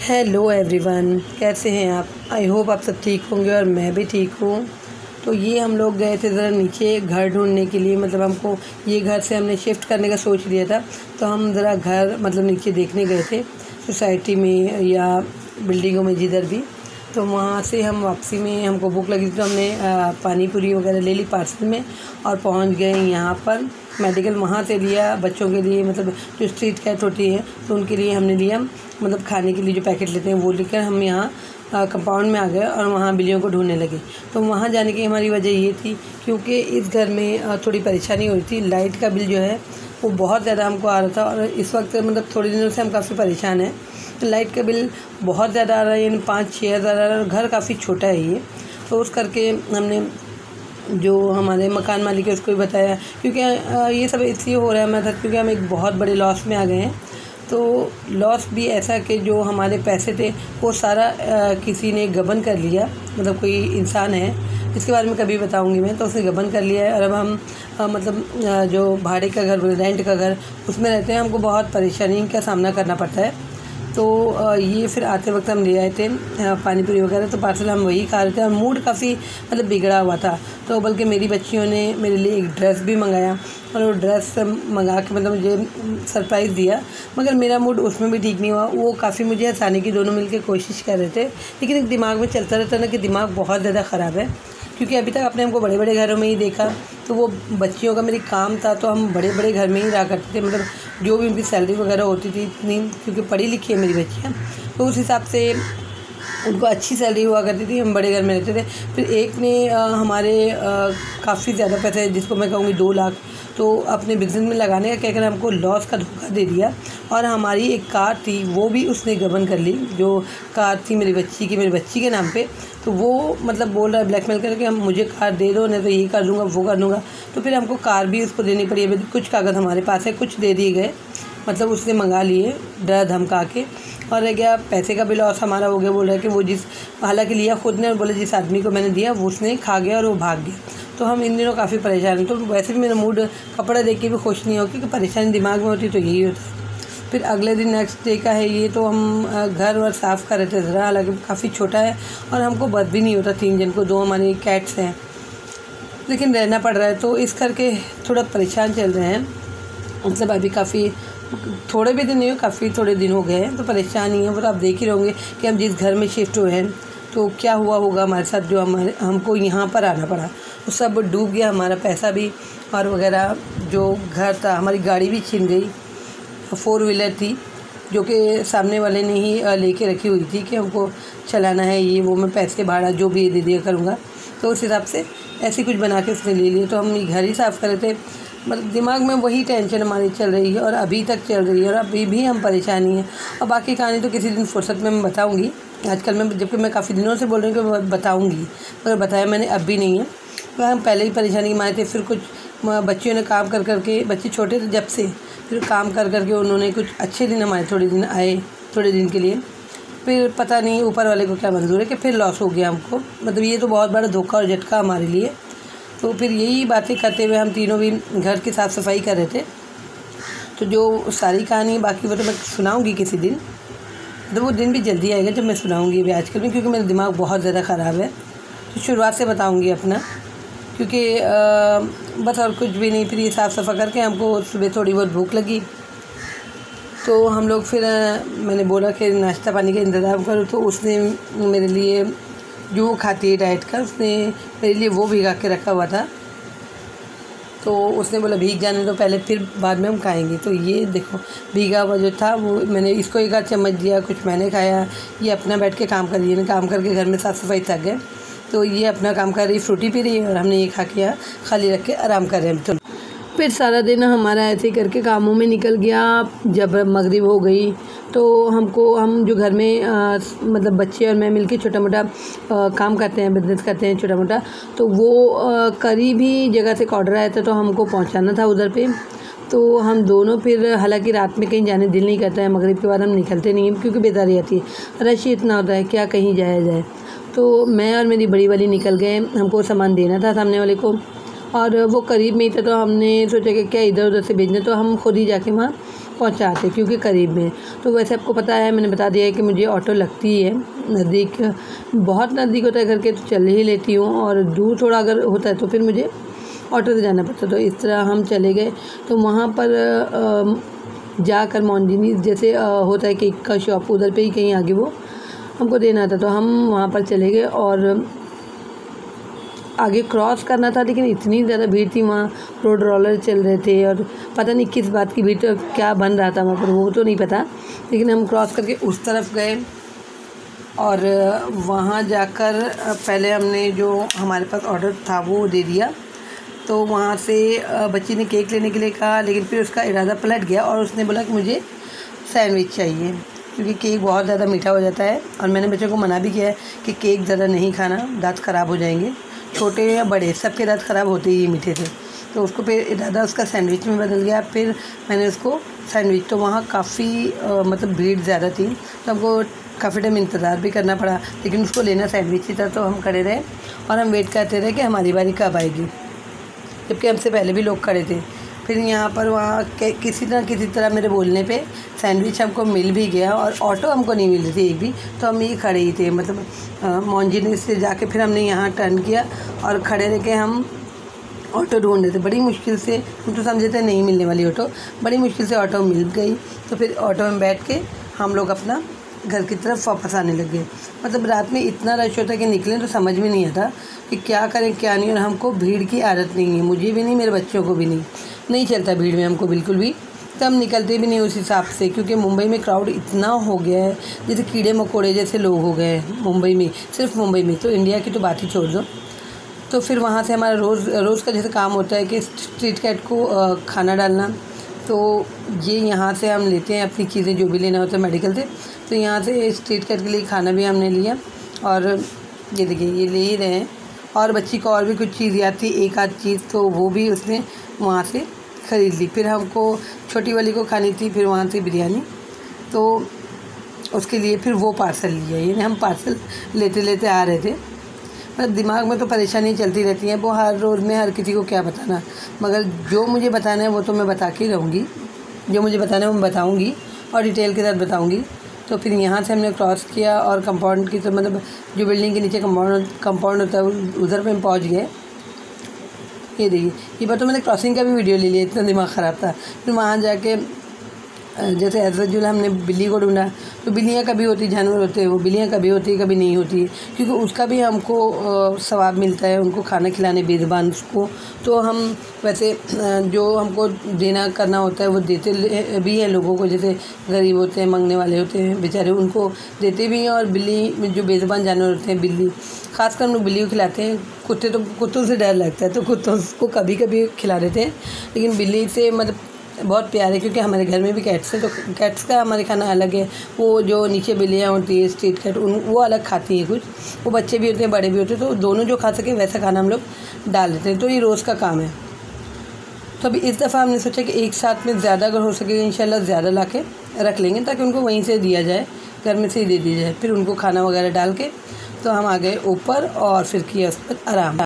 Hello everyone, कैसे हैं आप। आई होप आप सब ठीक होंगे और मैं भी ठीक हूँ। तो ये हम लोग गए थे ज़रा नीचे घर ढूंढने के लिए, मतलब हमको ये घर से हमने शिफ्ट करने का सोच लिया था। तो हम ज़रा घर मतलब नीचे देखने गए थे सोसाइटी में या बिल्डिंगों में जिधर भी। तो वहाँ से हम वापसी में हमको भूख लगी तो हमने पानी पूरी वगैरह ले ली पार्सल में और पहुँच गए यहाँ पर मेडिकल। वहाँ से लिया बच्चों के लिए, मतलब जो स्ट्रीट कैट होती है तो उनके लिए हमने लिया, मतलब खाने के लिए जो पैकेट लेते हैं वो लेकर हम यहाँ कंपाउंड में आ गए और वहाँ बिल्लियों को ढूंढने लगे। तो वहाँ जाने की हमारी वजह ये थी क्योंकि इस घर में थोड़ी परेशानी हो रही थी। लाइट का बिल जो है वो बहुत ज़्यादा हमको आ रहा था और इस वक्त मतलब थोड़े दिनों से हम काफ़ी परेशान हैं। तो लाइट का बिल बहुत ज़्यादा आ रहा है, यानी 5-6 हज़ार आ रहा है और घर काफ़ी छोटा है ये। तो उस करके हमने जो हमारे मकान मालिक है उसको भी बताया, क्योंकि ये सब इसलिए हो रहा है हमारे साथ क्योंकि हम एक बहुत बड़े लॉस में आ गए हैं। तो लॉस भी ऐसा कि जो हमारे पैसे थे वो सारा किसी ने गबन कर लिया, मतलब कोई इंसान है जिसके बारे में कभी बताऊंगी मैं, तो उसने गबन कर लिया है। और अब हम मतलब जो भाड़े का घर, रेंट का घर, उसमें रहते हैं। हमको बहुत परेशानी का सामना करना पड़ता है। तो ये फिर आते वक्त हम ले आए थे पानी पूरी वगैरह, तो पार्सल हम वही खा रहे थे और मूड काफ़ी मतलब बिगड़ा हुआ था। तो बल्कि मेरी बच्चियों ने मेरे लिए एक ड्रेस भी मंगाया और वो ड्रेस मंगा के मतलब मुझे सरप्राइज़ दिया, मगर मेरा मूड उसमें भी ठीक नहीं हुआ। वो काफ़ी मुझे हंसाने की दोनों मिलकर कोशिश कर रहे थे, लेकिन एक दिमाग में चलता रहता है ना कि दिमाग बहुत ज़्यादा ख़राब है, क्योंकि अभी तक आपने हमको बड़े बड़े घरों में ही देखा। तो वो बच्चियों का मेरी काम था तो हम बड़े बड़े घर में ही रहा करते थे, मतलब जो भी उनकी सैलरी वगैरह होती थी इतनी, क्योंकि पढ़ी लिखी है मेरी बच्चियाँ, तो उस हिसाब से उनको अच्छी सैलरी हुआ करती थी। हम बड़े घर में रहते थे। फिर एक ने हमारे काफ़ी ज़्यादा पैसे, जिसको मैं कहूँगी 2 लाख, तो अपने बिज़नेस में लगाने का कहकर हमको लॉस का धोखा दे दिया। और हमारी एक कार थी वो भी उसने गबन कर ली, जो कार थी मेरी बच्ची के नाम पे। तो वो मतलब बोल रहा है ब्लैकमेल करके, हम मुझे कार दे दो, नहीं तो ये कर दूँगा वो कर दूँगा। तो फिर हमको कार भी उसको देनी पड़ी। अभी कुछ कागज़ हमारे पास है, कुछ दे दिए गए, मतलब उसने मंगा लिए डर धमका के। और रह गया पैसे का भी लॉस हमारा हो गया। बोल रहा है कि वो हालांकि लिया खुद ने और बोले जिस आदमी को मैंने दिया वो उसने खा गया और वो भाग गया। तो हम इन दिनों काफ़ी परेशान हैं। तो वैसे भी मेरा मूड कपड़ा देख के भी खुश नहीं हो, क्योंकि परेशानी दिमाग में होती तो यही होता है। फिर अगले दिन नेक्स्ट डे का है ये, तो हम घर वर साफ़ कर रहे थे ज़रा, हालांकि काफ़ी छोटा है और हमको बस भी नहीं होता 3 जन को, 2 हमारी कैट्स हैं, लेकिन रहना पड़ रहा है। तो इस करके थोड़ा परेशान चल रहे हैं, मतलब अभी काफ़ी थोड़े भी दिन नहीं हो, काफ़ी थोड़े दिन हो गए हैं, तो परेशान ही है। वो तो आप देख ही रहोगे कि हम जिस घर में शिफ्ट हुए हैं तो क्या हुआ होगा हमारे साथ, जो हमको यहाँ पर आना पड़ा। तो सब डूब गया, हमारा पैसा भी और वगैरह। जो घर था, हमारी गाड़ी भी छिन गई, 4 व्हीलर थी जो कि सामने वाले ने ही लेके रखी हुई थी कि हमको चलाना है, ये वो मैं पैसे भाड़ा जो भी दे दिया करूँगा। तो उस हिसाब से ऐसे कुछ बना के उसने ले लिए। तो हम घर ही साफ़ कर रहे थे, मतलब दिमाग में वही टेंशन हमारी चल रही है और अभी तक चल रही है और अभी भी हम परेशानी है। और बाकी कहानी तो किसी दिन फुर्सत में मैं बताऊंगी। आजकल मैं, जबकि मैं काफ़ी दिनों से बोल रही हूँ कि मैं बताऊंगी, मगर बताया मैंने अब भी नहीं है। तो हम पहले ही परेशानी में आए थे। फिर कुछ बच्चियों ने काम कर करके, बच्चे छोटे थे जब से, फिर काम कर करके उन्होंने कुछ अच्छे दिन हमारे थोड़े दिन के लिए। फिर पता नहीं ऊपर वाले को क्या मंजूर है कि फिर लॉस हो गया हमको। मतलब ये तो बहुत बड़ा धोखा और झटका हमारे लिए। तो फिर यही बातें करते हुए हम तीनों भी घर की साफ़ सफाई कर रहे थे। तो जो सारी कहानी बाकी वो तो मैं सुनाऊंगी किसी दिन, तो वो दिन भी जल्दी आएगा जब मैं सुनाऊंगी अभी आजकल में, क्योंकि मेरा दिमाग बहुत ज़्यादा ख़राब है। तो शुरुआत से बताऊंगी अपना, क्योंकि बस और कुछ भी नहीं। फिर ये साफ़ सफ़ा करके हमको सुबह थोड़ी बहुत भूख लगी, तो हम लोग फिर मैंने बोला कि नाश्ता पानी का इंतज़ाम करो। तो उसने मेरे लिए, जो वो खाती है डाइट का, उसने मेरे लिए वो भिगा के रखा हुआ था। तो उसने बोला भीग जाने दो पहले, फिर बाद में हम खाएंगे। तो ये देखो भीगा हुआ जो था वो मैंने इसको 1 आध चम्मच दिया, कुछ मैंने खाया। ये अपना बैठ के काम कर रही है, काम करके घर में साफ़ सफाई थक गए, तो ये अपना काम कर रही, फ्रूटी पी रही है और हमने ये खा के खाली रख के आराम कर रहे हैं। तो फिर सारा दिन हमारा ऐसे करके कामों में निकल गया। जब मगरिब हो गई तो हम जो घर में मतलब बच्चे और मैं मिलके छोटा मोटा काम करते हैं, बिजनेस करते हैं छोटा मोटा, तो वो करीब ही जगह से ऑर्डर आया था, तो हमको पहुंचाना था उधर पे। तो हम दोनों फिर, हालांकि रात में कहीं जाने दिल नहीं करता है, मगरिब के बाद हम निकलते नहीं हैं क्योंकि बेदारी आती है, रश इतना होता है, क्या कहीं जाया जाए। तो मैं और मेरी बड़ी वाली निकल गए, हमको सामान देना था सामने वाले को, और वो करीब में ही था। तो हमने सोचा कि क्या इधर उधर से भेजना, तो हम खुद ही जाके वहाँ पहुंचाते क्योंकि करीब में। तो वैसे आपको पता है, मैंने बता दिया है कि मुझे ऑटो लगती है नज़दीक, बहुत नज़दीक होता है घर के तो चल ही लेती हूँ, और दूर थोड़ा अगर होता है तो फिर मुझे ऑटो से जाना पड़ता। तो इस तरह हम चले गए। तो वहाँ पर जाकर मोंजिनी जैसे होता है केक का शॉप, उधर पे ही कहीं आगे वो हमको देना था। तो हम वहाँ पर चले गए और आगे क्रॉस करना था, लेकिन इतनी ज़्यादा भीड़ थी वहाँ, रोड रोलर चल रहे थे और पता नहीं किस बात की भीड़, तो क्या बन रहा था वहाँ पर वो तो नहीं पता। लेकिन हम क्रॉस करके उस तरफ गए और वहाँ जाकर पहले हमने जो हमारे पास ऑर्डर था वो दे दिया। तो वहाँ से बच्ची ने केक लेने के लिए कहा, लेकिन फिर उसका इरादा पलट गया और उसने बोला कि मुझे सैंडविच चाहिए क्योंकि केक बहुत ज़्यादा मीठा हो जाता है। और मैंने बच्चों को मना भी किया है कि केक ज़्यादा नहीं खाना, दांत ख़राब हो जाएंगे, छोटे या बड़े सबके दांत ख़राब होते ही मीठे से। तो उसको फिर इरादा उसका सैंडविच में बदल गया। फिर मैंने उसको सैंडविच, तो वहाँ काफ़ी मतलब भीड़ ज़्यादा थी, तो हमको काफ़ी टाइम इंतज़ार भी करना पड़ा, लेकिन उसको लेना सैंडविच ही था। तो हम खड़े रहे और हम वेट करते रहे कि हमारी बारी कब आएगी, जबकि हमसे पहले भी लोग खड़े थे। फिर यहाँ पर वहाँ किसी तरह मेरे बोलने पे सैंडविच हमको मिल भी गया और ऑटो हमको नहीं मिल रही थी एक भी। तो हम ये खड़े ही थे, मतलब मोंजिनी से जाके फिर हमने यहाँ टर्न किया और खड़े रह के हम ऑटो ढूंढ रहे थे। बड़ी मुश्किल से, हम तो समझे थे नहीं मिलने वाली ऑटो, बड़ी मुश्किल से ऑटो मिल गई। तो फिर ऑटो में बैठ के हम लोग अपना घर की तरफ वापस आने लगे। मतलब रात में इतना रश होता है कि निकलें तो समझ में नहीं आता कि क्या करें क्या नहीं। और हमको भीड़ की आदत नहीं है, मुझे भी नहीं, मेरे बच्चों को भी नहीं चलता भीड़ में हमको बिल्कुल भी। तो हम निकलते भी नहीं उस हिसाब से, क्योंकि मुंबई में क्राउड इतना हो गया है, जैसे कीड़े मकोड़े जैसे लोग हो गए हैं मुंबई में, सिर्फ मुंबई में, तो इंडिया की तो बात ही छोड़ दो। तो फिर वहाँ से हमारा रोज़ का जैसे काम होता है कि स्ट्रीट कैट को खाना डालना। तो ये यहाँ से हम लेते हैं अपनी चीज़ें जो भी लेना होता है मेडिकल से। तो यहाँ से स्ट्रीट कैट के लिए खाना भी हमने लिया और ये देखिए ये ले ही रहे हैं। और बच्ची को और भी कुछ चीज़ याद थी, एक आध चीज़, तो वो भी उसने वहाँ से ख़रीद ली। फिर हमको छोटी वाली को खानी थी, फिर वहाँ से बिरयानी, तो उसके लिए फिर वो पार्सल लिया। यानी हम पार्सल लेते लेते आ रहे थे। मतलब दिमाग में तो परेशानी चलती रहती है, वो हर रोज़ में हर किसी को क्या बताना, मगर जो मुझे बताना है वो तो मैं बता के रहूँगी, जो मुझे बताना है वो मैं बताऊँगी और डिटेल के साथ बताऊँगी। तो फिर यहाँ से हमने क्रॉस किया और कंपाउंड की, तो मतलब जो बिल्डिंग के नीचे कंपाउंड होता है उधर पे हम पहुँच गए। ये देखिए, ये बात तो मैंने क्रॉसिंग का भी वीडियो ले लिया, इतना दिमाग ख़राब था। फिर वहाँ जाके जैसे एज़ हमने बिल्ली को ढूंढा, तो बिल्लियाँ कभी होती जानवर होते हैं, वो बिल्लियाँ कभी होती कभी नहीं होती, क्योंकि उसका भी हमको सवाब मिलता है उनको खाना खिलाने बेज़ुबान को। तो हम वैसे जो हमको देना करना होता है वो देते भी हैं लोगों को, जैसे गरीब होते हैं, मांगने वाले होते हैं बेचारे, उनको देते भी हैं। और बिल्ली जो बेज़ुबान जानवर होते हैं, बिल्ली खासकर हम लोग बिल्ली को खिलाते हैं। कुत्ते तो कुत्तों से डर लगता है, तो कुत्तों को कभी कभी खिला देते हैं, लेकिन बिल्ली से मतलब बहुत प्यार है, क्योंकि हमारे घर में भी कैट्स है, तो कैट्स का हमारे खाना अलग है। वो जो नीचे बिल्लियाँ होती है स्ट्रीट कैट, वो अलग खाती हैं कुछ, वो बच्चे भी होते हैं बड़े भी होते हैं, तो दोनों जो खा सकें वैसा खाना हम लोग डाल देते हैं। तो ये रोज़ का काम है। तो अभी इस दफ़ा हमने सोचा कि एक साथ में ज़्यादा अगर हो सके इंशाल्लाह ज़्यादा ला के रख लेंगे, ताकि उनको वहीं से दिया जाए, घर में से ही दे दिया जाए। फिर उनको खाना वगैरह डाल के तो हम आ गए ऊपर और फिर किया उस पर आराम।